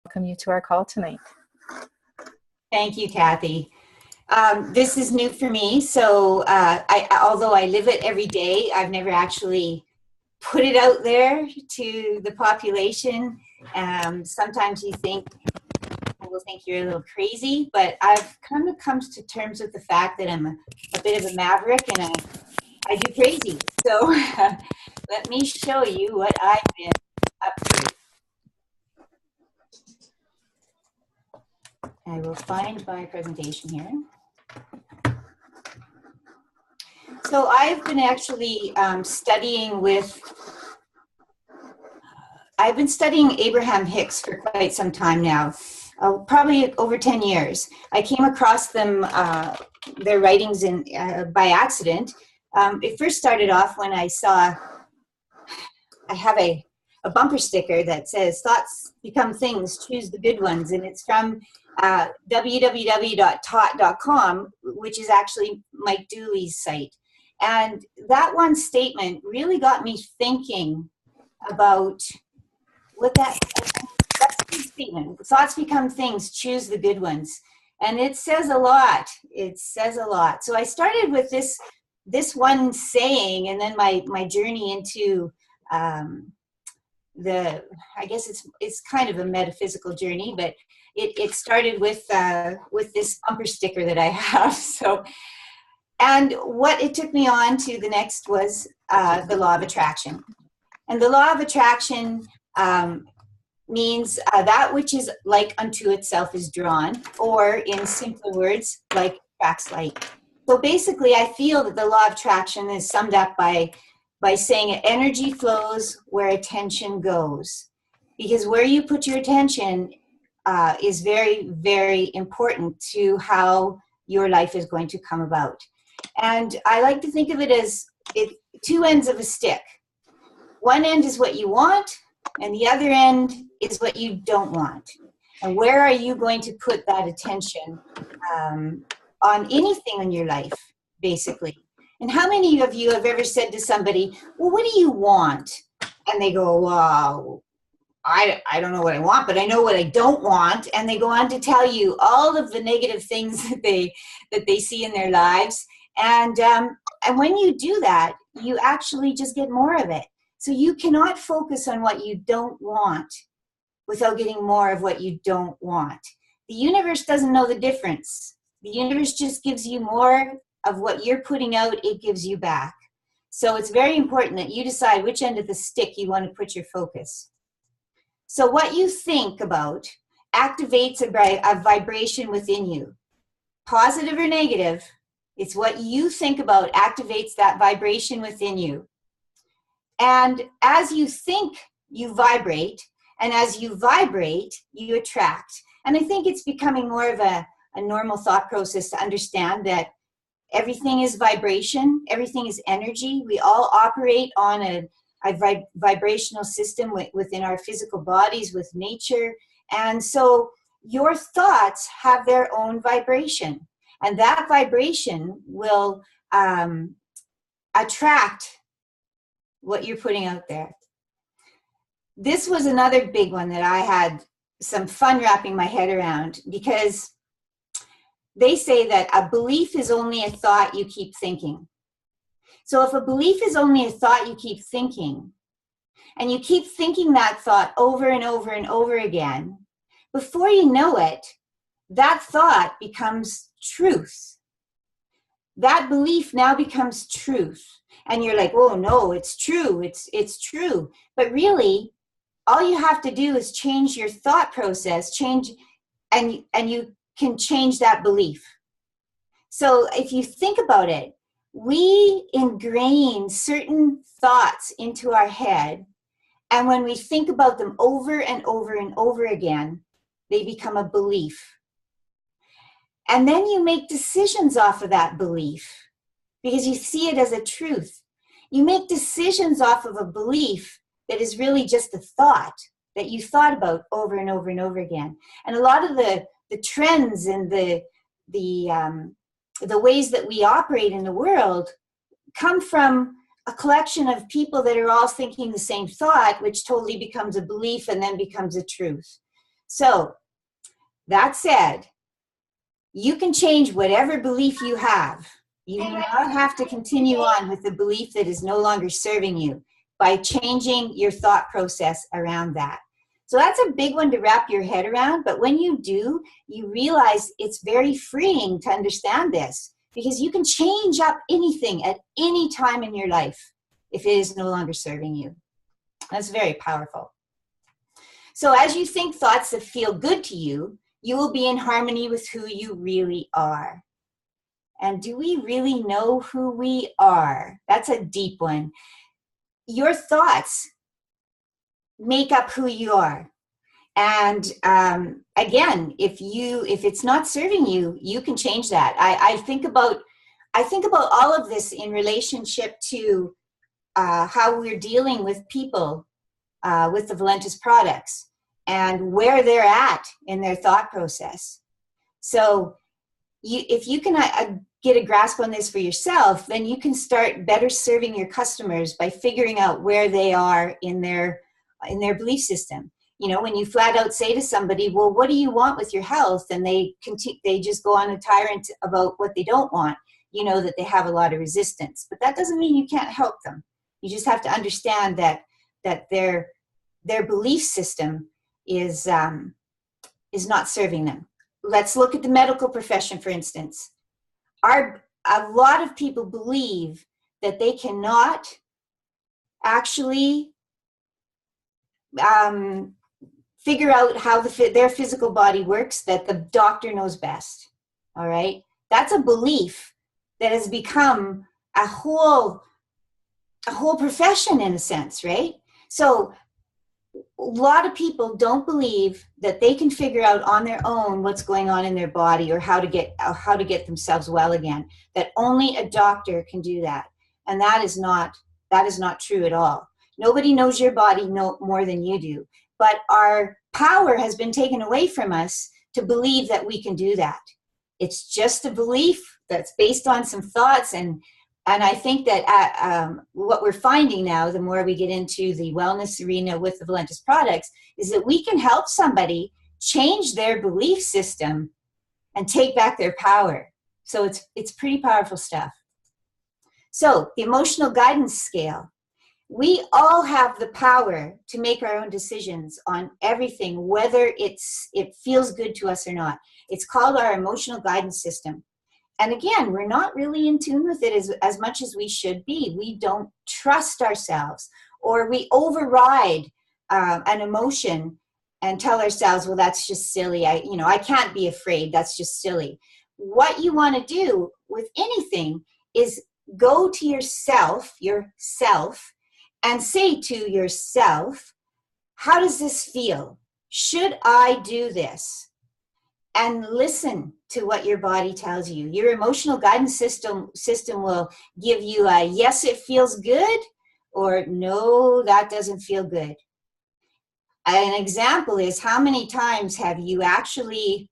welcome you to our call tonight. Thank you, Kathy. This is new for me, so although I live it every day, I've never actually put it out there to the population. Sometimes you think, people think you're a little crazy, but I've kind of come to terms with the fact that I'm a bit of a maverick and I do crazy. So let me show you what I've been up to. I will find my presentation here. So I've been actually I've been studying Abraham Hicks for quite some time now, probably over 10 years. I came across them, their writings by accident. It first started off when I have a bumper sticker that says, "Thoughts become things, choose the good ones." And it's from www.tot.com, which is actually Mike Dooley's site. And that one statement really got me thinking about what that's a good statement. Thoughts become things, choose the good ones. And it says a lot. It says a lot. So I started with this one saying, and then my journey into I guess it's kind of a metaphysical journey, but it started with this bumper sticker that I have. So, and what it took me on to the next was the law of attraction. And the law of attraction means that which is like unto itself is drawn, or in simpler words, like attracts like. So basically, I feel that the law of attraction is summed up by saying energy flows where attention goes. Because where you put your attention is very, very important to how your life is going to come about. And I like to think of it as two ends of a stick. One end is what you want, and the other end is what you don't want. And where are you going to put that attention on anything in your life, basically? And how many of you have ever said to somebody, "Well, what do you want?" And they go, "Well, I don't know what I want, but I know what I don't want." And they go on to tell you all of the negative things that they see in their lives. And when you do that, you actually just get more of it. So you cannot focus on what you don't want without getting more of what you don't want. The universe doesn't know the difference. The universe just gives you more of what you're putting out, it gives you back. So it's very important that you decide which end of the stick you want to put your focus. So what you think about activates a vibration within you. Positive or negative, it's what you think about activates that vibration within you. And as you think, you vibrate. And as you vibrate, you attract. And I think it's becoming more of a normal thought process to understand that everything is vibration, everything is energy. We all operate on a vibrational system within our physical bodies, with nature. And so your thoughts have their own vibration. And that vibration will attract what you're putting out there. This was another big one that I had some fun wrapping my head around, because they say that a belief is only a thought you keep thinking. So if a belief is only a thought you keep thinking, and you keep thinking that thought over and over and over again, before you know it, that thought becomes truth. That belief now becomes truth. And you're like, "Oh no, it's true, it's true." But really, all you have to do is change your thought process, and you can change that belief. So if you think about it, we ingrain certain thoughts into our head, and when we think about them over and over and over again, they become a belief. And then you make decisions off of that belief because you see it as a truth. You make decisions off of a belief that is really just a thought that you thought about over and over and over again. And a lot of the trends and the ways that we operate in the world come from a collection of people that are all thinking the same thought, which totally becomes a belief and then becomes a truth. So that said, you can change whatever belief you have. You do not have to continue on with the belief that is no longer serving you by changing your thought process around that. So that's a big one to wrap your head around. But when you do, you realize it's very freeing to understand this, because you can change up anything at any time in your life if it is no longer serving you. That's very powerful. So as you think thoughts that feel good to you, you will be in harmony with who you really are. And do we really know who we are? That's a deep one. Your thoughts make up who you are. And again, if it's not serving you, you can change that. I think about all of this in relationship to how we're dealing with people with the Valentis products and where they're at in their thought process. So if you can get a grasp on this for yourself, then you can start better serving your customers by figuring out where they are in their belief system. You know, when you flat out say to somebody, well, what do you want with your health? And they just go on a tyrant about what they don't want. You know that they have a lot of resistance, but that doesn't mean you can't help them. You just have to understand that their belief system is not serving them. Let's look at the medical profession, for instance. A lot of people believe that they cannot actually figure out how their physical body works, that the doctor knows best. All right? That's a belief that has become a whole profession in a sense, right? So a lot of people don't believe that they can figure out on their own what's going on in their body or how to get themselves well again. That only a doctor can do that, and that is not true at all. Nobody knows your body more than you do, but our power has been taken away from us to believe that we can do that. It's just a belief that's based on some thoughts, and I think that what we're finding now, the more we get into the wellness arena with the Valentis products, is that we can help somebody change their belief system and take back their power. So it's pretty powerful stuff. So the emotional guidance scale. We all have the power to make our own decisions on everything, whether it feels good to us or not. It's called our emotional guidance system. And again, we're not really in tune with it as much as we should be. We don't trust ourselves, or we override an emotion and tell ourselves, well, that's just silly. I can't be afraid. That's just silly. What you want to do with anything is go to yourself, and say to yourself, how does this feel? Should I do this? And listen to what your body tells you. Your emotional guidance system will give you a yes, it feels good, or no, that doesn't feel good. An example is, how many times have you actually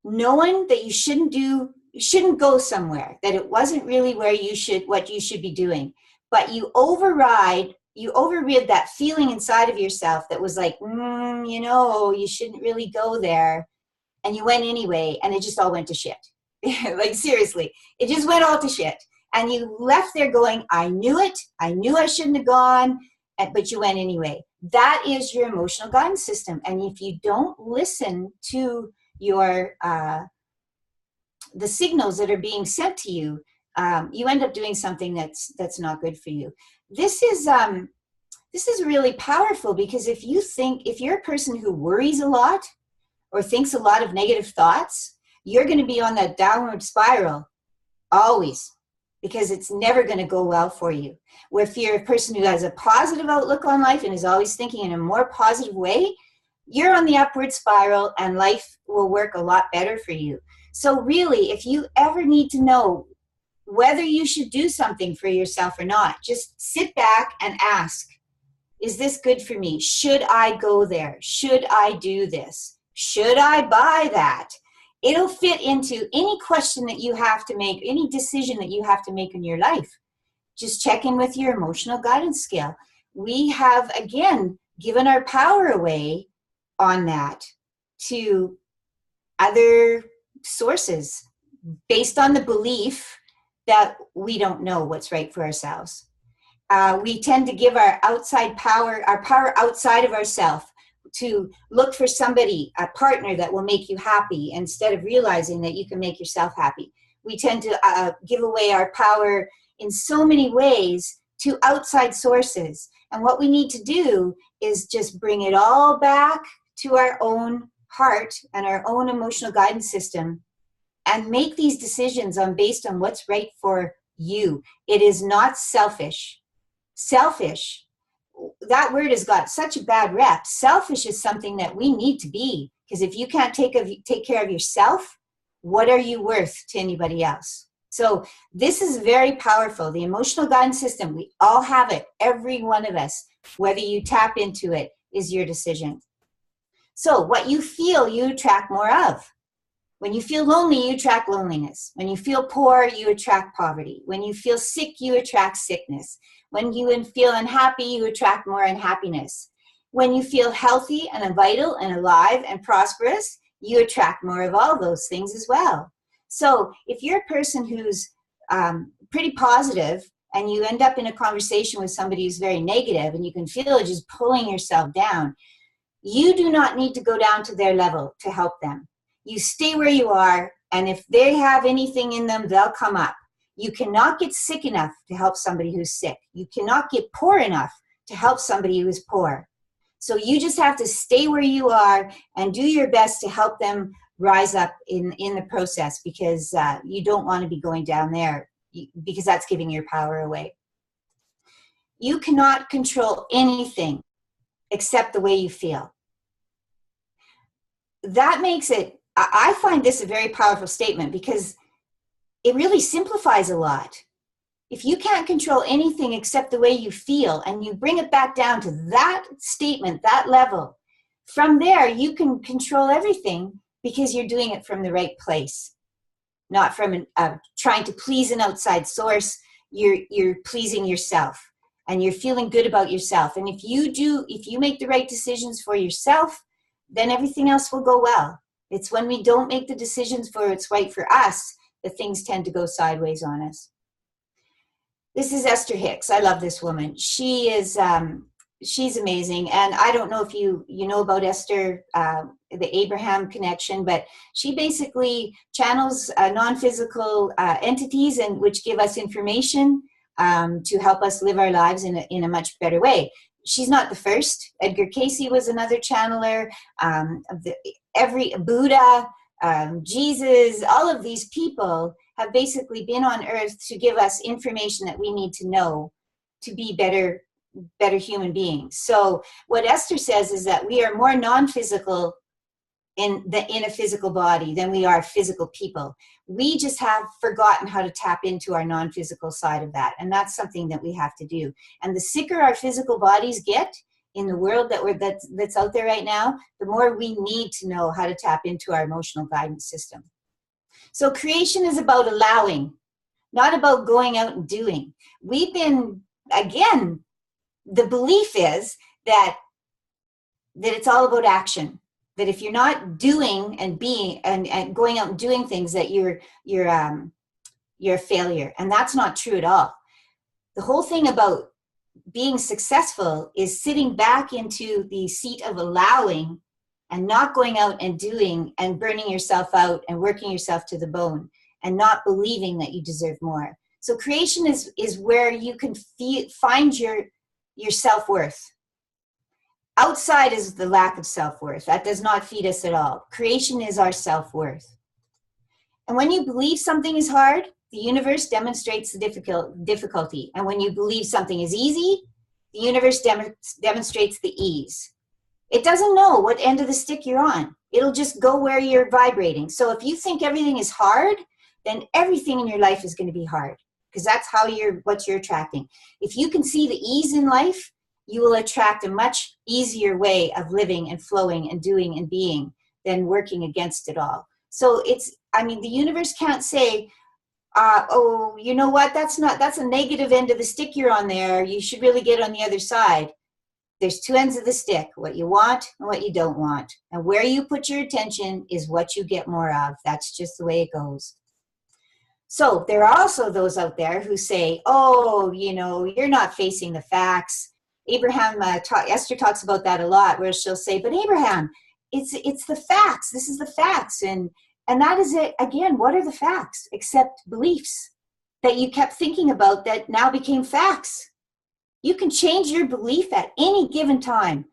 known that you shouldn't go somewhere, that it wasn't really what you should be doing, but you overrid that feeling inside of yourself that was like, you shouldn't really go there. And you went anyway, and it just all went to shit. Like, seriously, it just went all to shit. And you left there going, I knew it. I knew I shouldn't have gone, but you went anyway. That is your emotional guidance system. And if you don't listen to your the signals that are being sent to you, you end up doing something that's not good for you. This is really powerful, because if you're a person who worries a lot or thinks a lot of negative thoughts, you're going to be on that downward spiral always, because it's never going to go well for you. Where if you're a person who has a positive outlook on life and is always thinking in a more positive way, you're on the upward spiral and life will work a lot better for you. So really, if you ever need to know whether you should do something for yourself or not, just sit back and ask, is this good for me? Should I go there? Should I do this? Should I buy that? It'll fit into any question that you have to make, any decision that you have to make in your life. Just check in with your emotional guidance scale. We have, again, given our power away on that to other sources based on the belief that we don't know what's right for ourselves. We tend to give our power outside of ourselves, to look for somebody, a partner that will make you happy instead of realizing that you can make yourself happy. We tend to give away our power in so many ways to outside sources. And what we need to do is just bring it all back to our own heart and our own emotional guidance system and make these decisions based on what's right for you. It is not selfish. Selfish, that word has got such a bad rep. Selfish is something that we need to be, because if you can't take care of yourself, what are you worth to anybody else? So this is very powerful. The emotional guidance system, we all have it, every one of us. Whether you tap into it is your decision. So what you feel, you attract more of. When you feel lonely, you attract loneliness. When you feel poor, you attract poverty. When you feel sick, you attract sickness. When you feel unhappy, you attract more unhappiness. When you feel healthy and vital and alive and prosperous, you attract more of all those things as well. So if you're a person who's pretty positive and you end up in a conversation with somebody who's very negative and you can feel it just pulling yourself down, you do not need to go down to their level to help them. You stay where you are, and if they have anything in them, they'll come up. You cannot get sick enough to help somebody who's sick. You cannot get poor enough to help somebody who is poor. So you just have to stay where you are and do your best to help them rise up in the process, because you don't want to be going down there, because that's giving your power away. You cannot control anything except the way you feel. That makes it, I find this a very powerful statement, because it really simplifies a lot. If you can't control anything except the way you feel, and you bring it back down to that statement, that level, from there you can control everything, because you're doing it from the right place, not from trying to please an outside source. You're pleasing yourself, and you're feeling good about yourself. And if you make the right decisions for yourself, then everything else will go well. It's when we don't make the decisions for what's right for us that things tend to go sideways on us. This is Esther Hicks. I love this woman. She is, she's amazing. And I don't know if you know about Esther, the Abraham connection, but she basically channels non-physical entities, and which give us information to help us live our lives in a much better way. She's not the first. Edgar Cayce was another channeler. Every Buddha, Jesus, all of these people have basically been on earth to give us information that we need to know to be better human beings. So what Esther says is that we are more non-physical in a physical body than we are physical people. We just have forgotten how to tap into our non-physical side of that. And that's something that we have to do. And the sicker our physical bodies get in the world that's out there right now, the more we need to know how to tap into our emotional guidance system. So creation is about allowing, not about going out and doing. We've been, again, the belief is that it's all about action. That if you're not doing and being and going out and doing things, that you're a failure. And that's not true at all. The whole thing about being successful is sitting back into the seat of allowing and not going out and doing and burning yourself out and working yourself to the bone and not believing that you deserve more. So creation is where you can find your self-worth. Outside is the lack of self-worth. That does not feed us at all. Creation is our self-worth. And when you believe something is hard, the universe demonstrates the difficulty. And when you believe something is easy, the universe demonstrates the ease. It doesn't know what end of the stick you're on. It'll just go where you're vibrating. So if you think everything is hard, then everything in your life is going to be hard, because that's what you're attracting. If you can see the ease in life, you will attract a much easier way of living and flowing and doing and being than working against it all. So the universe can't say, oh, you know what, that's a negative end of the stick you're on there. You should really get on the other side. there's two ends of the stick, what you want and what you don't want. And where you put your attention is what you get more of. That's just the way it goes. So there are also those out there who say, oh, you know, you're not facing the facts. Esther talks about that a lot, where she'll say, but Abraham, it's the facts. This is the facts. And that is it. Again, what are the facts except beliefs that you kept thinking about that now became facts? You can change your belief at any given time,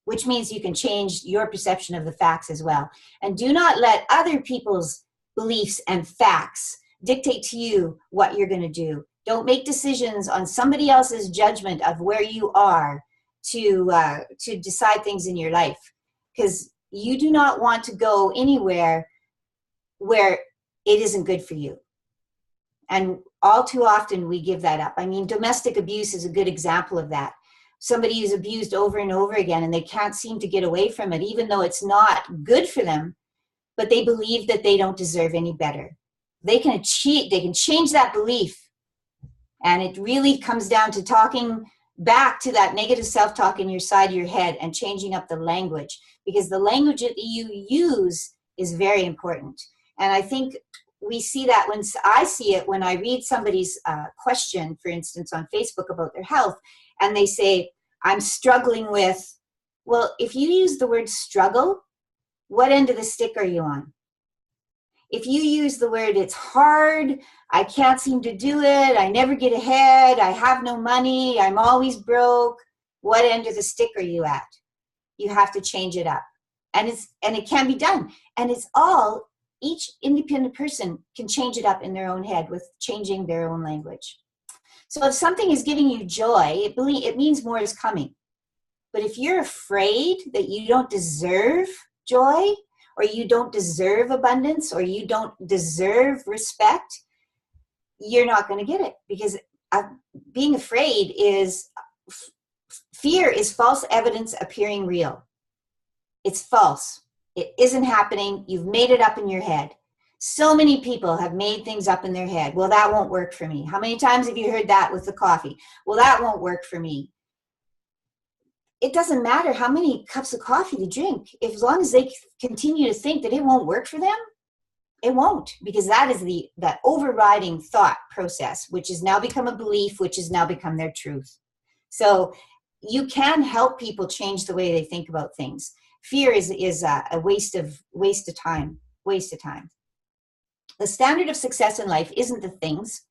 which means you can change your perception of the facts as well. And do not let other people's beliefs and facts dictate to you what you're going to do. Don't make decisions on somebody else's judgment of where you are to decide things in your life, because you do not want to go anywhere where it isn't good for you. And all too often we give that up. I mean, domestic abuse is a good example of that. Somebody who's abused over and over again and they can't seem to get away from it, even though it's not good for them, but they believe that they don't deserve any better. They can change that belief. And it really comes down to talking back to that negative self-talk in your side of your head and changing up the language, because the language that you use is very important. And I think we see that when I see it when I read somebody's question, for instance, on Facebook about their health, and they say, I'm struggling with, well, if you use the word struggle, what end of the stick are you on? If you use the word, it's hard, I can't seem to do it, I never get ahead, I have no money, I'm always broke, what end of the stick are you at? You have to change it up. And it can be done. And it's all, each independent person can change it up in their own head with changing their own language. So if something is giving you joy, it means more is coming. But if you're afraid that you don't deserve joy, or you don't deserve abundance, or you don't deserve respect, you're not going to get it. Because being afraid is, fear is false evidence appearing real. It's false. It isn't happening. You've made it up in your head. So many people have made things up in their head. Well, that won't work for me. How many times have you heard that with the coffee? Well, that won't work for me. It doesn't matter how many cups of coffee they drink. As long as they continue to think that it won't work for them, it won't, because that is that overriding thought process, which has now become a belief, which has now become their truth. So you can help people change the way they think about things. Fear is a waste of time. The standard of success in life isn't the things.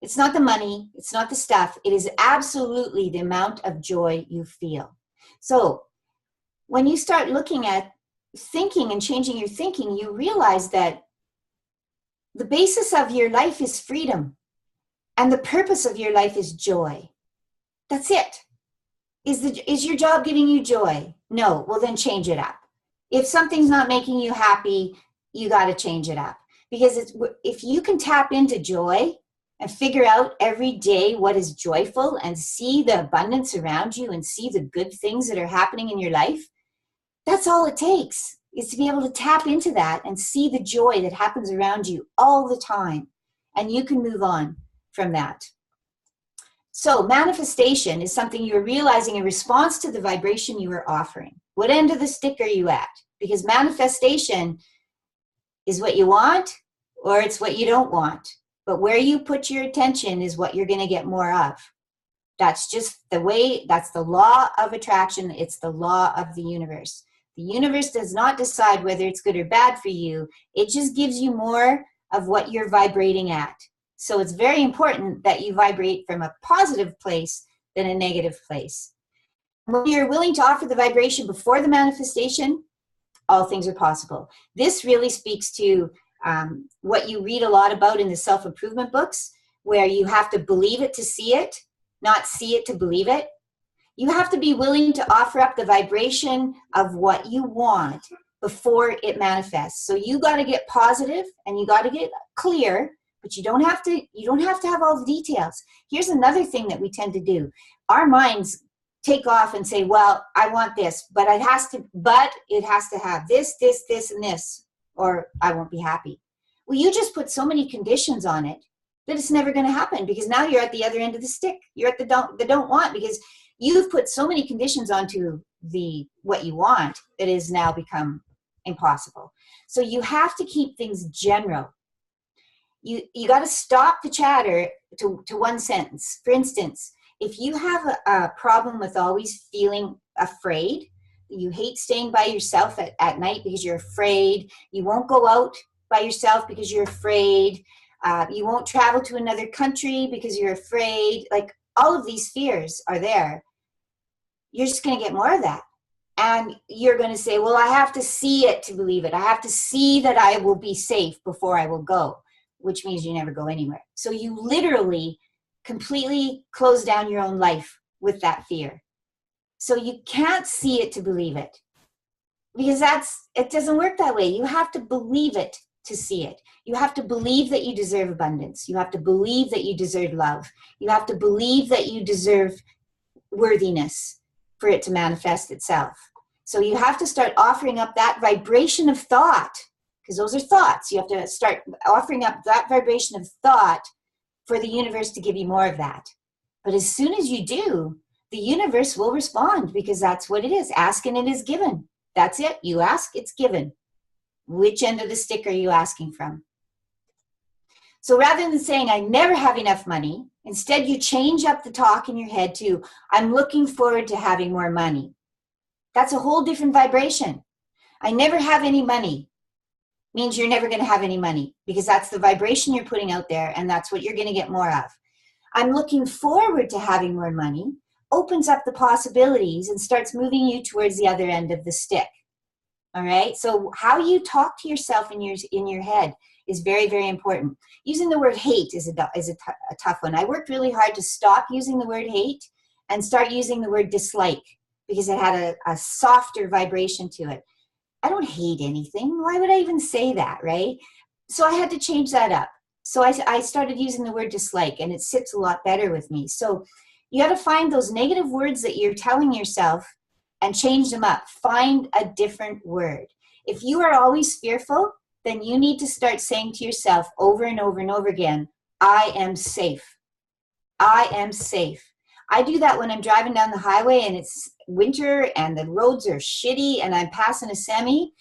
It's not the money. It's not the stuff. It is absolutely the amount of joy you feel. So when you start looking at thinking and changing your thinking, you realize that the basis of your life is freedom, and the purpose of your life is joy. That's it. Is your job giving you joy? No. Well, then change it up. If something's not making you happy, you got to change it up. Because if you can tap into joy and figure out every day what is joyful and see the abundance around you and see the good things that are happening in your life, that's all it takes, is to be able to tap into that and see the joy that happens around you all the time. And you can move on from that. So manifestation is something you're realizing in response to the vibration you are offering. What end of the stick are you at? Because manifestation is what you want or it's what you don't want. But where you put your attention is what you're going to get more of. That's just the way, that's the law of attraction. It's the law of the universe. The universe does not decide whether it's good or bad for you. It just gives you more of what you're vibrating at. So it's very important that you vibrate from a positive place than a negative place. When you're willing to offer the vibration before the manifestation, all things are possible. This really speaks to what you read a lot about in the self-improvement books, where you have to believe it to see it, not see it to believe it. You have to be willing to offer up the vibration of what you want before it manifests. So you got to get positive and you got to get clear, but you don't have to have all the details. Here's another thing that we tend to do. Our minds take off and say, well, I want this, but it has to have this, and this, or I won't be happy. Well, you just put so many conditions on it that it's never going to happen, because now you're at the other end of the stick. You're at the don't want, because you've put so many conditions onto what you want that has now become impossible. So you have to keep things general. You got to stop the chatter to one sentence. For instance, if you have a problem with always feeling afraid, you hate staying by yourself at night because you're afraid, you won't go out by yourself because you're afraid, you won't travel to another country because you're afraid, like all of these fears are there, you're just going to get more of that. And you're going to say, well, I have to see it to believe it. I have to see that I will be safe before I will go, which means you never go anywhere. So you literally completely close down your own life with that fear. So you can't see it to believe it, because it doesn't work that way. You have to believe it to see it. You have to believe that you deserve abundance. You have to believe that you deserve love. You have to believe that you deserve worthiness for it to manifest itself. So you have to start offering up that vibration of thought, because those are thoughts. You have to start offering up that vibration of thought for the universe to give you more of that. But as soon as you do, the universe will respond, because that's what it is. Ask and it is given. That's it. You ask, it's given. Which end of the stick are you asking from? So rather than saying, I never have enough money, instead you change up the talk in your head to, I'm looking forward to having more money. That's a whole different vibration. I never have any money means you're never going to have any money, because that's the vibration you're putting out there, and that's what you're going to get more of. I'm looking forward to having more money opens up the possibilities and starts moving you towards the other end of the stick. All right. So how you talk to yourself in your head is very, very important. Using the word hate is a tough one. I worked really hard to stop using the word hate and start using the word dislike, because it had a softer vibration to it. I don't hate anything. Why would I even say that, right? So I had to change that up. So I started using the word dislike, and it sits a lot better with me. So you got to find those negative words that you're telling yourself and change them up. Find a different word. If you are always fearful, then you need to start saying to yourself over and over and over again, I am safe. I am safe. I do that when I'm driving down the highway and it's winter and the roads are shitty and I'm passing a semi.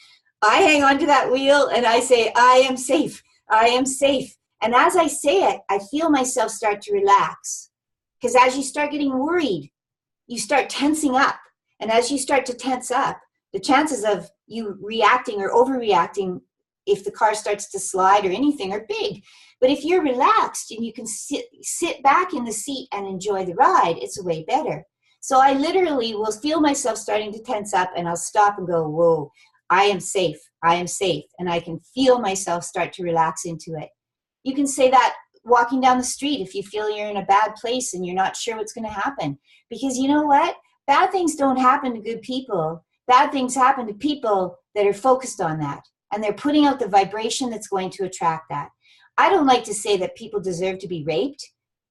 I hang on to that wheel and I say, I am safe. I am safe. And as I say it, I feel myself start to relax. Because as you start getting worried, you start tensing up. And as you start to tense up, the chances of you reacting or overreacting if the car starts to slide or anything are big. But if you're relaxed and you can sit back in the seat and enjoy the ride, it's way better. So I literally will feel myself starting to tense up, and I'll stop and go, whoa, I am safe. I am safe. And I can feel myself start to relax into it. You can say that walking down the street if you feel you're in a bad place and you're not sure what's going to happen. Because you know what? Bad things don't happen to good people. Bad things happen to people that are focused on that. And they're putting out the vibration that's going to attract that. I don't like to say that people deserve to be raped,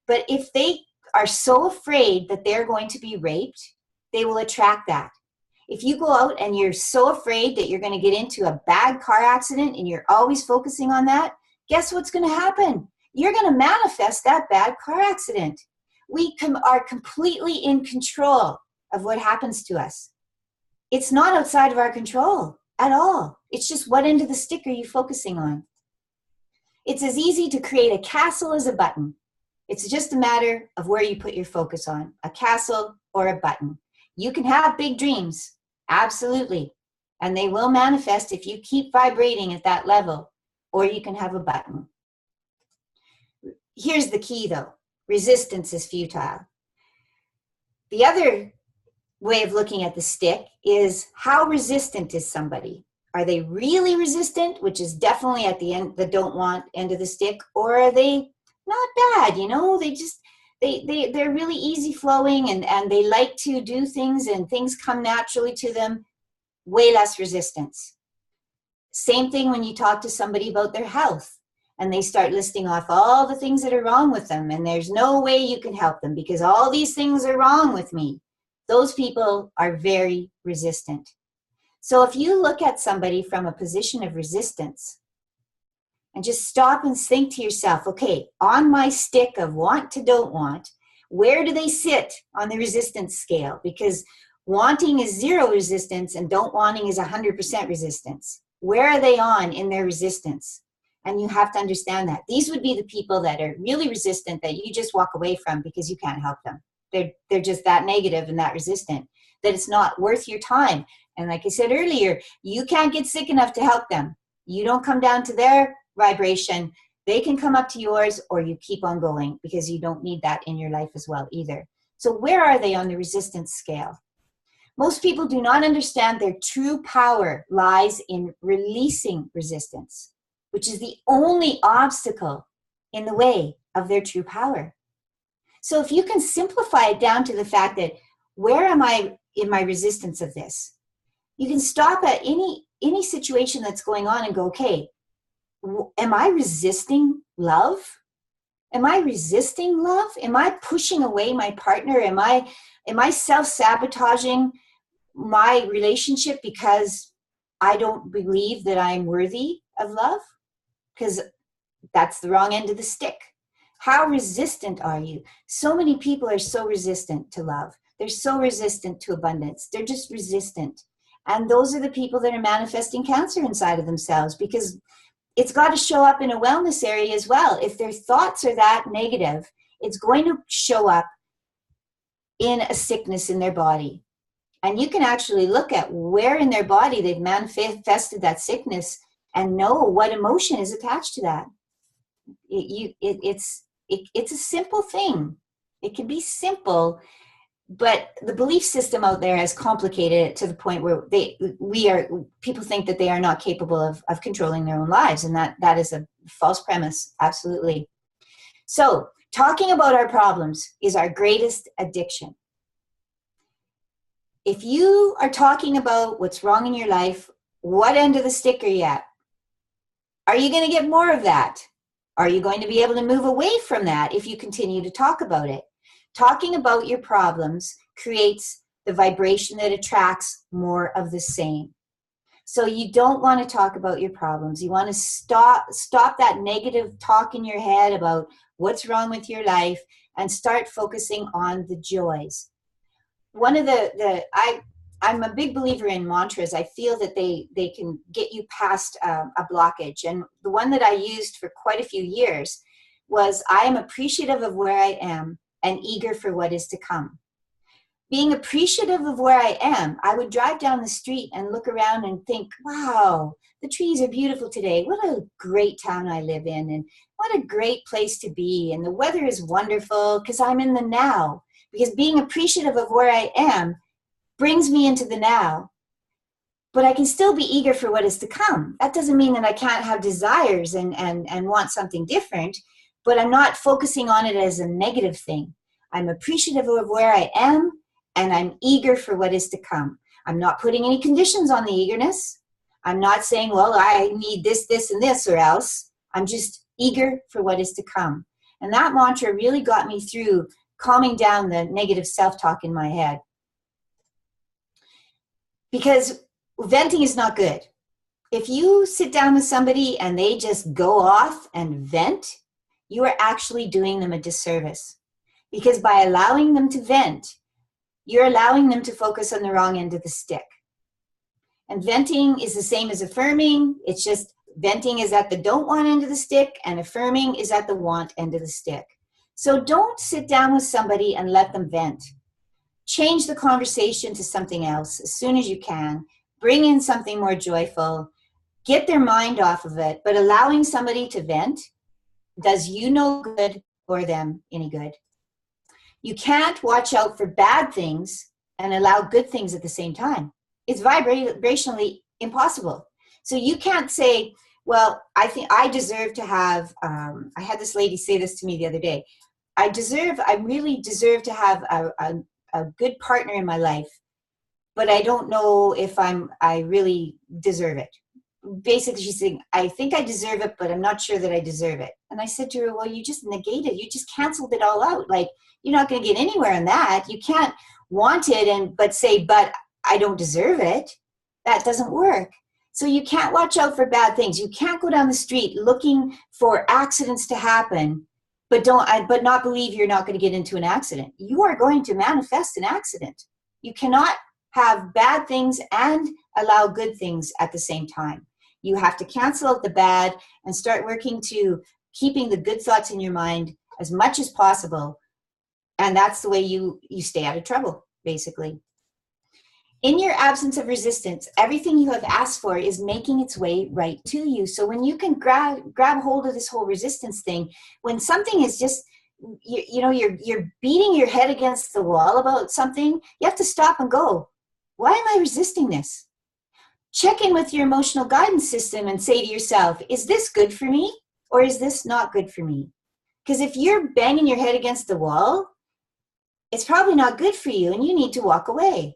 but if they are so afraid that they're going to be raped, they will attract that. If you go out and you're so afraid that you're going to get into a bad car accident and you're always focusing on that, guess what's going to happen? You're going to manifest that bad car accident. We are completely in control of what happens to us. It's not outside of our control at all. It's just what end of the stick are you focusing on? It's as easy to create a castle as a button. It's just a matter of where you put your focus on, a castle or a button. You can have big dreams, absolutely, and they will manifest if you keep vibrating at that level, or you can have a button. Here's the key though, resistance is futile. The other way of looking at the stick is how resistant is somebody? Are they really resistant, which is definitely at the end, the don't want end of the stick, or are they not bad? You know, they're really easy flowing and they like to do things and things come naturally to them, way less resistance. Same thing when you talk to somebody about their health and they start listing off all the things that are wrong with them and there's no way you can help them because all these things are wrong with me. Those people are very resistant. So if you look at somebody from a position of resistance and just stop and think to yourself, okay, on my stick of want to don't want, where do they sit on the resistance scale? Because wanting is 0 resistance and don't wanting is 100% resistance. Where are they on in their resistance? And you have to understand that. These would be the people that are really resistant that you just walk away from because you can't help them. They're just that negative and that resistant, that it's not worth your time. And like I said earlier, you can't get sick enough to help them. You don't come down to their vibration. They can come up to yours, or you keep on going, because you don't need that in your life as well either. So where are they on the resistance scale? Most people do not understand their true power lies in releasing resistance, which is the only obstacle in the way of their true power. So if you can simplify it down to the fact that, where am I in my resistance of this? You can stop at any situation that's going on and go, okay, am I resisting love? Am I resisting love? Am I pushing away my partner? Am I self-sabotaging my relationship because I don't believe that I'm worthy of love? Because that's the wrong end of the stick. How resistant are you? So many people are so resistant to love. They're so resistant to abundance. They're just resistant. And those are the people that are manifesting cancer inside of themselves, because it's got to show up in a wellness area as well. If their thoughts are that negative, it's going to show up in a sickness in their body. And you can actually look at where in their body they've manifested that sickness and know what emotion is attached to that. It's a simple thing. It can be simple, but the belief system out there has complicated it to the point where people think that they are not capable of controlling their own lives, and that is a false premise. Absolutely. So talking about our problems is our greatest addiction. If you are talking about what's wrong in your life, what end of the stick are you at? Are you going to get more of that? Are you going to be able to move away from that if you continue to talk about it? Talking about your problems creates the vibration that attracts more of the same. So you don't want to talk about your problems. You want to stop that negative talk in your head about what's wrong with your life and start focusing on the joys. One of I'm a big believer in mantras. I feel that they can get you past a blockage. And the one that I used for quite a few years was, I am appreciative of where I am and eager for what is to come. Being appreciative of where I am, I would drive down the street and look around and think, wow, the trees are beautiful today. What a great town I live in, and what a great place to be. And the weather is wonderful because I'm in the now. Because being appreciative of where I am brings me into the now. But I can still be eager for what is to come. That doesn't mean that I can't have desires and want something different, but I'm not focusing on it as a negative thing. I'm appreciative of where I am, and I'm eager for what is to come. I'm not putting any conditions on the eagerness. I'm not saying, well, I need this, this, and this, or else. I'm just eager for what is to come. And that mantra really got me through calming down the negative self-talk in my head. Because venting is not good. If you sit down with somebody and they just go off and vent, you are actually doing them a disservice. Because by allowing them to vent, you're allowing them to focus on the wrong end of the stick. And venting is the same as affirming. It's just venting is at the don't want end of the stick, and affirming is at the want end of the stick. So don't sit down with somebody and let them vent. Change the conversation to something else as soon as you can. Bring in something more joyful. Get their mind off of it. But allowing somebody to vent does you no good or them any good. You can't watch out for bad things and allow good things at the same time. It's vibrationally impossible. So you can't say, well, I think I deserve to have, I had this lady say this to me the other day. I really deserve to have a good partner in my life, but I don't know if I really deserve it. Basically, she's saying, I think I deserve it, but I'm not sure that I deserve it. And I said to her, well, you just negated, you just canceled it all out. Like, you're not going to get anywhere in that. You can't want it but say, but I don't deserve it. That doesn't work. So you can't watch out for bad things. You can't go down the street looking for accidents to happen, but not believe you're not going to get into an accident. You are going to manifest an accident. You cannot have bad things and allow good things at the same time. You have to cancel out the bad and start working to keeping the good thoughts in your mind as much as possible. And that's the way you stay out of trouble, basically. In your absence of resistance, everything you have asked for is making its way right to you. So when you can grab hold of this whole resistance thing, when something is just, you're beating your head against the wall about something, you have to stop and go, why am I resisting this? Check in with your emotional guidance system and say to yourself, is this good for me or is this not good for me? Because if you're banging your head against the wall, it's probably not good for you and you need to walk away.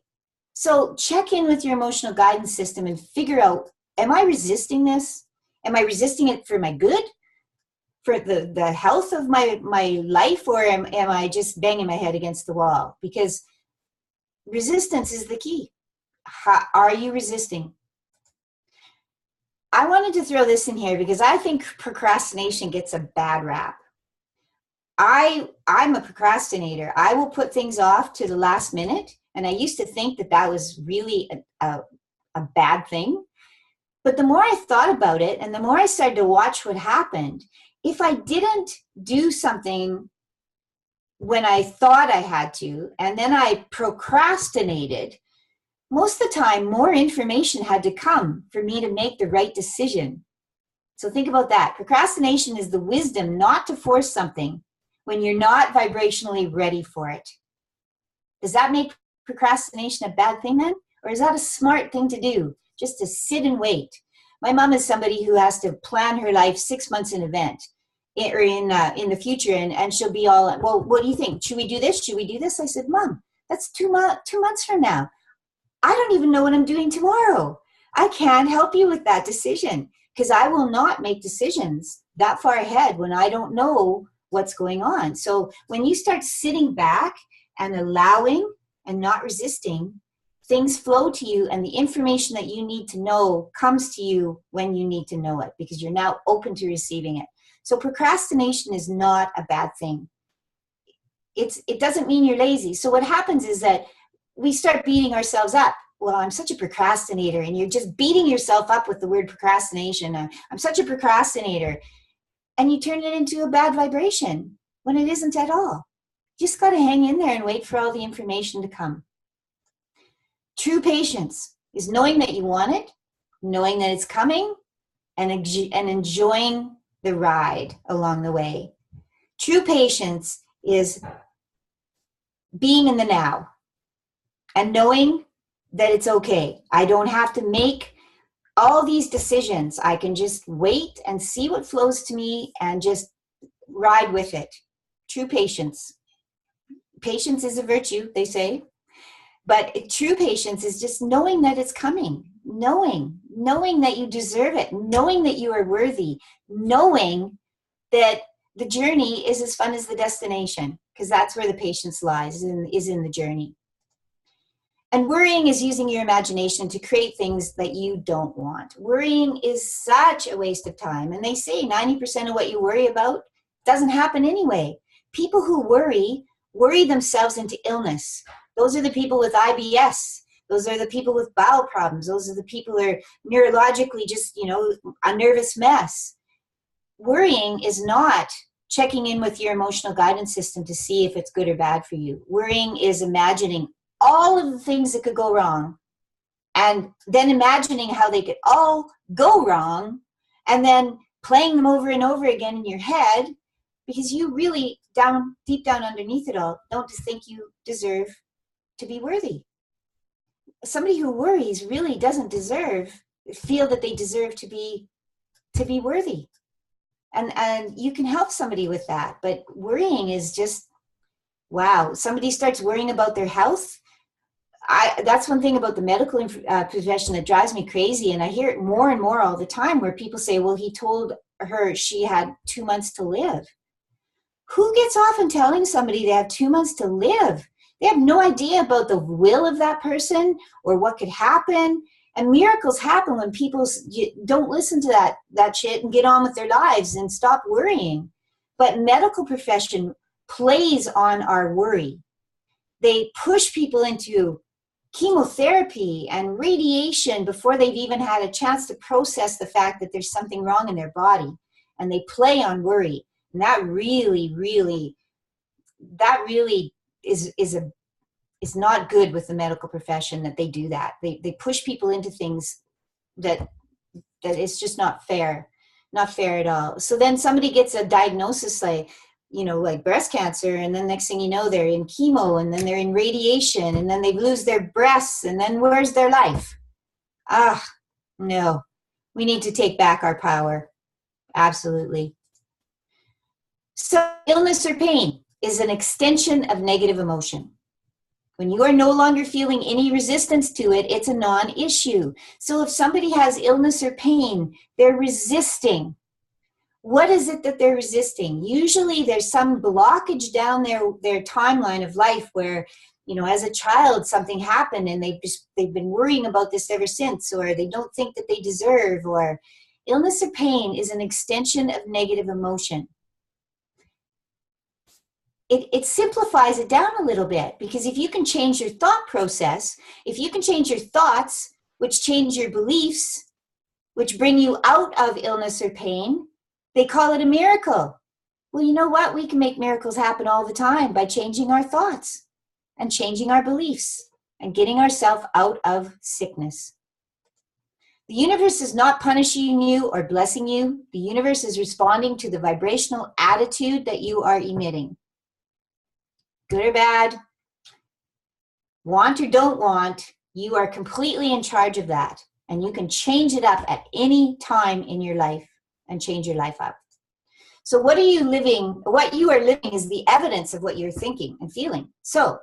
So check in with your emotional guidance system and figure out, am I resisting this? Am I resisting it for my good? For the health of my life? Or am I just banging my head against the wall? Because resistance is the key. How are you resisting? I wanted to throw this in here because I think procrastination gets a bad rap. I'm a procrastinator. I will put things off to the last minute. And I used to think that was really a bad thing. But the more I thought about it and the more I started to watch what happened, if I didn't do something when I thought I had to, and then I procrastinated, most of the time, more information had to come for me to make the right decision. So think about that. Procrastination is the wisdom not to force something when you're not vibrationally ready for it. Does that make procrastination a bad thing then? Or is that a smart thing to do? Just to sit and wait. My mom is somebody who has to plan her life 6 months in advance or in the future, and she'll be all, well, what do you think? Should we do this? Should we do this? I said, Mom, that's 2 months from now. I don't even know what I'm doing tomorrow. I can't help you with that decision because I will not make decisions that far ahead when I don't know what's going on. So when you start sitting back and allowing and not resisting, things flow to you and the information that you need to know comes to you when you need to know it because you're now open to receiving it. So procrastination is not a bad thing. It doesn't mean you're lazy. So what happens is that we start beating ourselves up. Well, I'm such a procrastinator, and you're just beating yourself up with the word procrastination. I'm such a procrastinator. And you turn it into a bad vibration when it isn't at all. You just got to hang in there and wait for all the information to come. True patience is knowing that you want it, knowing that it's coming, and enjoying the ride along the way. True patience is being in the now and knowing that it's okay. I don't have to make all these decisions. I can just wait and see what flows to me and just ride with it. True patience. Patience is a virtue, they say. But true patience is just knowing that it's coming, knowing that you deserve it, knowing that you are worthy, knowing that the journey is as fun as the destination, because that's where the patience lies, is in the journey. And worrying is using your imagination to create things that you don't want. Worrying is such a waste of time. And they say 90% of what you worry about doesn't happen anyway. People who worry themselves into illness. Those are the people with IBS. Those are the people with bowel problems. Those are the people who are neurologically just, a nervous mess. Worrying is not checking in with your emotional guidance system to see if it's good or bad for you. Worrying is imagining all of the things that could go wrong and then imagining how they could all go wrong and then playing them over and over again in your head because you really deep down underneath it all don't think you deserve to be worthy. Somebody who worries really doesn't feel that they deserve to be worthy. And you can help somebody with that, but worrying is just, wow. Somebody starts worrying about their health. That's one thing about the medical profession that drives me crazy, and I hear it more and more all the time where people say, well, he told her she had 2 months to live. Who gets off on telling somebody they have 2 months to live? They have no idea about the will of that person or what could happen. And miracles happen when people don't listen to that shit and get on with their lives and stop worrying. But medical profession plays on our worry. They push people into chemotherapy and radiation before they've even had a chance to process the fact that there's something wrong in their body. And they play on worry. And that really is not good with the medical profession, that they do that. They push people into things that it's just not fair at all. So then somebody gets a diagnosis like, like breast cancer, and then next thing you know, they're in chemo, and then they're in radiation, and then they lose their breasts, and then where's their life? No, we need to take back our power. Absolutely. So illness or pain is an extension of negative emotion. When you are no longer feeling any resistance to it, it's a non-issue. So if somebody has illness or pain, they're resisting. What is it that they're resisting? Usually there's some blockage down their timeline of life where, as a child, something happened and they've been worrying about this ever since, or they don't think that they deserve, or illness or pain is an extension of negative emotion. It simplifies it down a little bit, because if you can change your thought process, if you can change your thoughts, which change your beliefs, which bring you out of illness or pain, they call it a miracle. Well, you know what? We can make miracles happen all the time by changing our thoughts and changing our beliefs and getting ourselves out of sickness. The universe is not punishing you or blessing you. The universe is responding to the vibrational attitude that you are emitting. Good or bad, want or don't want, you are completely in charge of that. And you can change it up at any time in your life and change your life up. So what you are living is the evidence of what you're thinking and feeling. So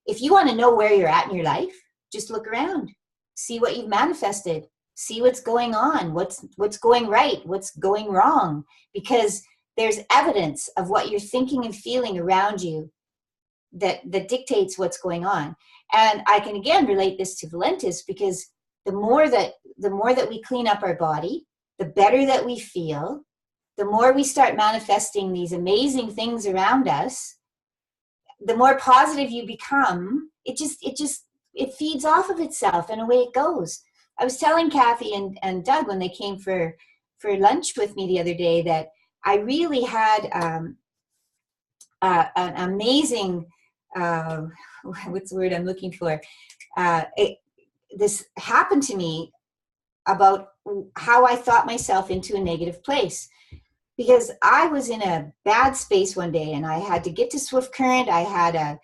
if you want to know where you're at in your life, just look around, see what you've manifested, see what's going on, what's going right, what's going wrong, because there's evidence of what you're thinking and feeling around you that dictates what's going on. And I can again relate this to Valentis, because the more that we clean up our body, the better that we feel, the more we start manifesting these amazing things around us, the more positive you become. It feeds off of itself, and away it goes. I was telling Kathy and Doug when they came for lunch with me the other day that I really had an amazing what's the word I'm looking for? This happened to me about how I thought myself into a negative place, because I was in a bad space one day and I had to get to Swift Current. I had a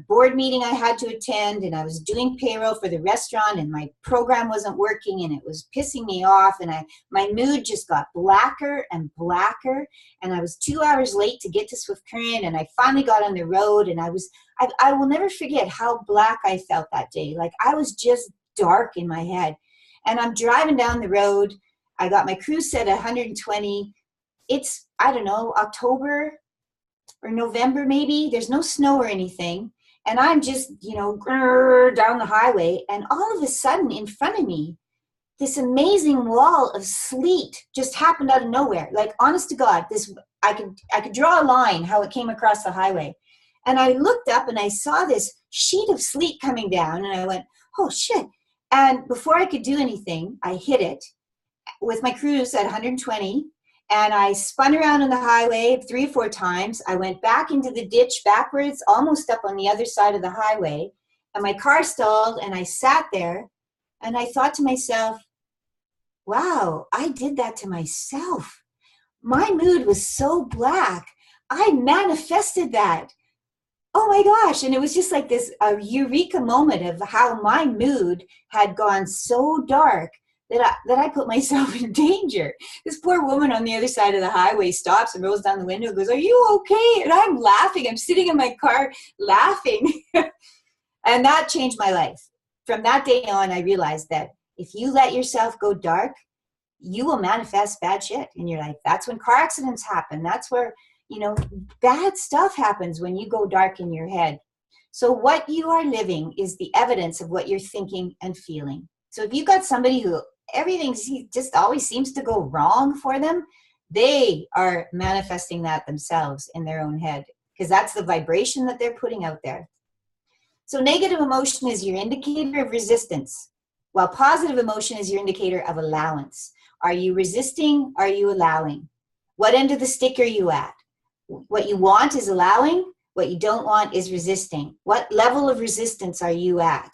board meeting I had to attend, and I was doing payroll for the restaurant, and my program wasn't working, and it was pissing me off, and my mood just got blacker and blacker, and I was 2 hours late to get to Swift Current, and I finally got on the road, and I will never forget how black I felt that day. Like I was just dark in my head. And I'm driving down the road. I got my cruise set at 120. It's, I don't know, October or November maybe. There's no snow or anything. And I'm just, down the highway. And all of a sudden in front of me, this amazing wall of sleet just happened out of nowhere. Like, honest to God, I could draw a line how it came across the highway. And I looked up and I saw this sheet of sleet coming down, and I went, oh shit. And before I could do anything, I hit it with my cruise at 120, and I spun around on the highway 3 or 4 times. I went back into the ditch backwards, almost up on the other side of the highway, and my car stalled, and I sat there, and I thought to myself, wow, I did that to myself. My mood was so black. I manifested that. Oh my gosh. And it was just like this eureka moment of how my mood had gone so dark that I put myself in danger. This poor woman on the other side of the highway stops and rolls down the window and goes, are you okay? And I'm laughing. I'm sitting in my car laughing. And that changed my life. From that day on, I realized that if you let yourself go dark, you will manifest bad shit in your life. That's when car accidents happen. That's where, bad stuff happens when you go dark in your head. So what you are living is the evidence of what you're thinking and feeling. So if you've got somebody who everything just always seems to go wrong for them, They are manifesting that themselves in their own head, because that's the vibration that they're putting out there. So negative emotion is your indicator of resistance, while positive emotion is your indicator of allowance. Are you resisting? Are you allowing? What end of the stick are you at? What you want is allowing. What you don't want is resisting. What level of resistance are you at?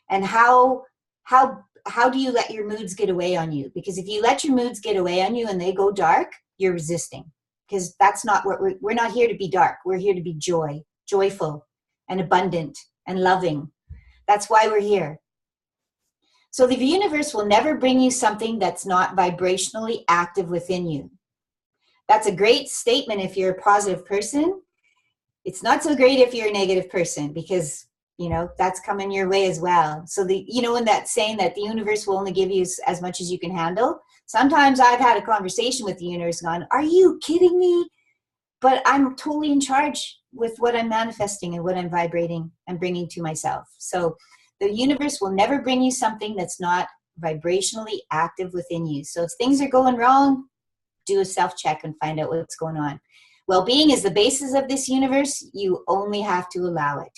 And how do you let your moods get away on you? Because if you let your moods get away on you and they go dark, you're resisting. Because that's not what we're not here to be dark. We're here to be joyful and abundant and loving. That's why we're here. So the universe will never bring you something that's not vibrationally active within you. That's a great statement if you're a positive person. It's not so great if you're a negative person, because that's coming your way as well. So in that saying that the universe will only give you as much as you can handle, sometimes I've had a conversation with the universe going, are you kidding me? But I'm totally in charge with what I'm manifesting and what I'm vibrating and bringing to myself. So the universe will never bring you something that's not vibrationally active within you. So if things are going wrong, do a self-check and find out what's going on. Well-being is the basis of this universe. You only have to allow it.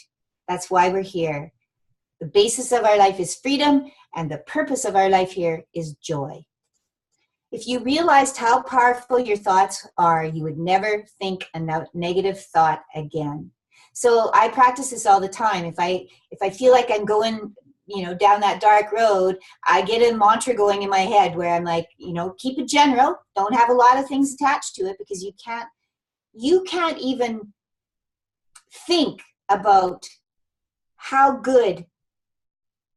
That's why we're here. The basis of our life is freedom, and the purpose of our life here is joy. If you realized how powerful your thoughts are, you would never think a negative thought again. So I practice this all the time. If I feel like I'm going, down that dark road, I get a mantra going in my head where I'm like, keep it general. Don't have a lot of things attached to it, because you can't even think about how good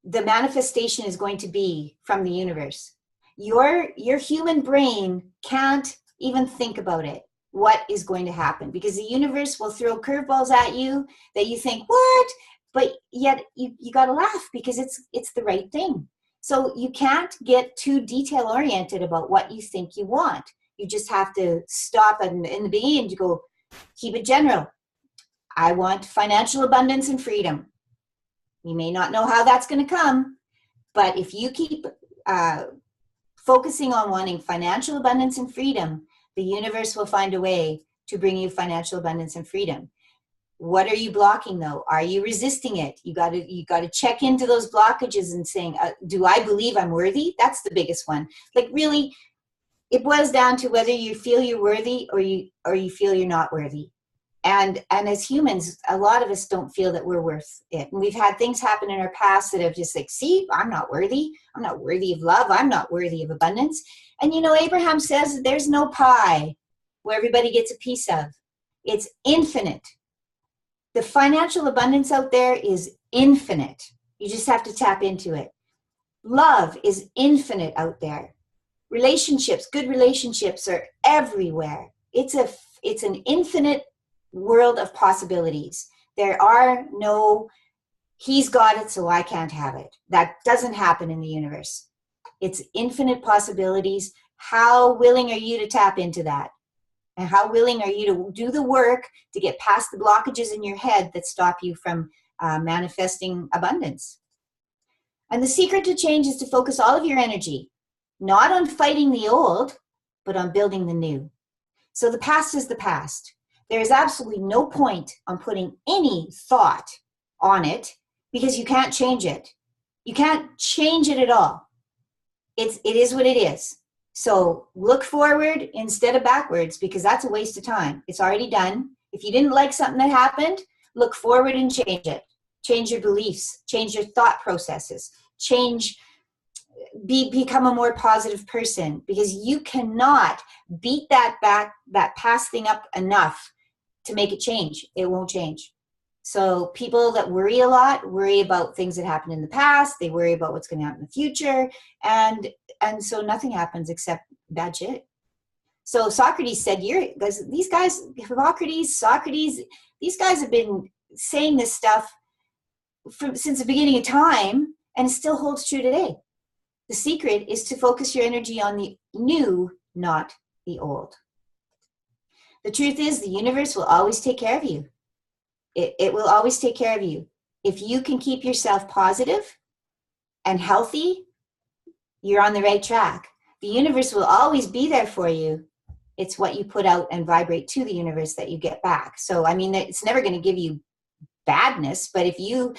the manifestation is going to be from the universe. Your human brain can't even think about it, what is going to happen, because the universe will throw curveballs at you that you think, what? But yet you got to laugh because it's the right thing. So you can't get too detail oriented about what you think you want. You just have to stop in the beginning to go, keep it general. I want financial abundance and freedom. You may not know how that's going to come, but if you keep focusing on wanting financial abundance and freedom, the universe will find a way to bring you financial abundance and freedom. What are you blocking though? Are you resisting it? You got to check into those blockages and saying, do I believe I'm worthy? That's the biggest one. Like really, it boils down to whether you feel you're worthy or you feel you're not worthy. And as humans, a lot of us don't feel that we're worth it. And we've had things happen in our past that have just like, see, I'm not worthy. I'm not worthy of love. I'm not worthy of abundance. And Abraham says there's no pie where everybody gets a piece of. It's infinite. The financial abundance out there is infinite. You just have to tap into it. Love is infinite out there. Relationships, good relationships are everywhere. It's an infinite world of possibilities. There are no, he's got it, so I can't have it. That doesn't happen in the universe. It's infinite possibilities. How willing are you to tap into that? And how willing are you to do the work to get past the blockages in your head that stop you from manifesting abundance? And the secret to change is to focus all of your energy, not on fighting the old, but on building the new. So the past is the past. There is absolutely no point on putting any thought on it because you can't change it. You can't change it at all. It is what it is. So look forward instead of backwards, because that's a waste of time. It's already done. If you didn't like something that happened, look forward and change it. Change your beliefs, change your thought processes, become a more positive person, because you cannot beat that past thing up enough to make it change. It won't change. So people that worry a lot worry about things that happened in the past. They worry about what's going to happen in the future. And so nothing happens except bad shit. So Socrates said, these guys, Hippocrates, Socrates, these guys have been saying this stuff since the beginning of time, and it still holds true today. The secret is to focus your energy on the new, not the old. The truth is, the universe will always take care of you. It will always take care of you. If you can keep yourself positive and healthy, you're on the right track. The universe will always be there for you It's what you put out and vibrate to the universe that you get back. So, I mean, it's never going to give you badness, but if you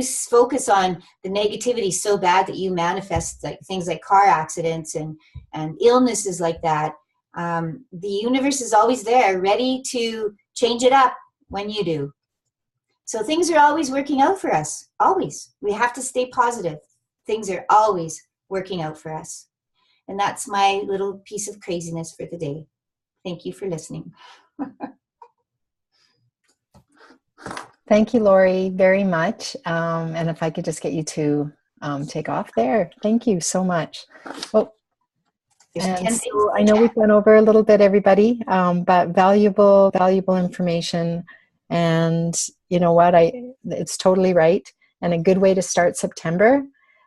focus on the negativity so bad that you manifest like things like car accidents and illnesses like that, the universe is always there, ready to change it up when you do. So things are always working out for us. Always. We have to stay positive. Things are always working out for us. And that's my little piece of craziness for the day. Thank you for listening. Thank you, Laurie, very much. And if I could just get you to take off there. Thank you so much. Well, and so I know we've gone over a little bit, everybody, but valuable information. And you know what? It's totally right. And a good way to start September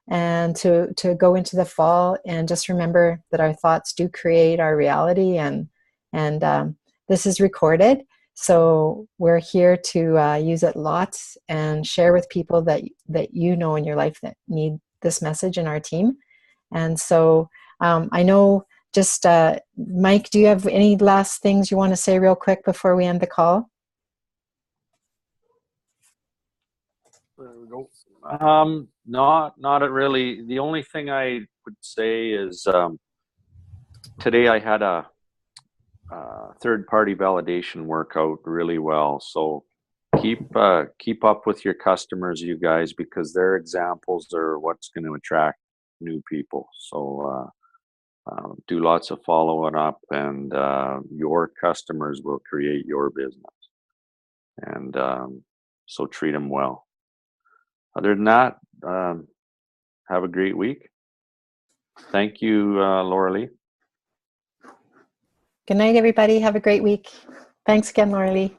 and to go into the fall. And just remember that our thoughts do create our reality. And this is recorded. So we're here to use it lots and share with people that you know in your life that need this message in our team. And so I know just, Mike, do you have any last things you want to say real quick before we end the call? There we go. Not really. The only thing I would say is today I had a third-party validation work out really well. So keep up with your customers, you guys, because their examples are what's going to attract new people. So do lots of following up, and your customers will create your business. And so treat them well. Other than that, have a great week. Thank you, Laurie Leigh. Good night, everybody. Have a great week. Thanks again, Laurie Leigh.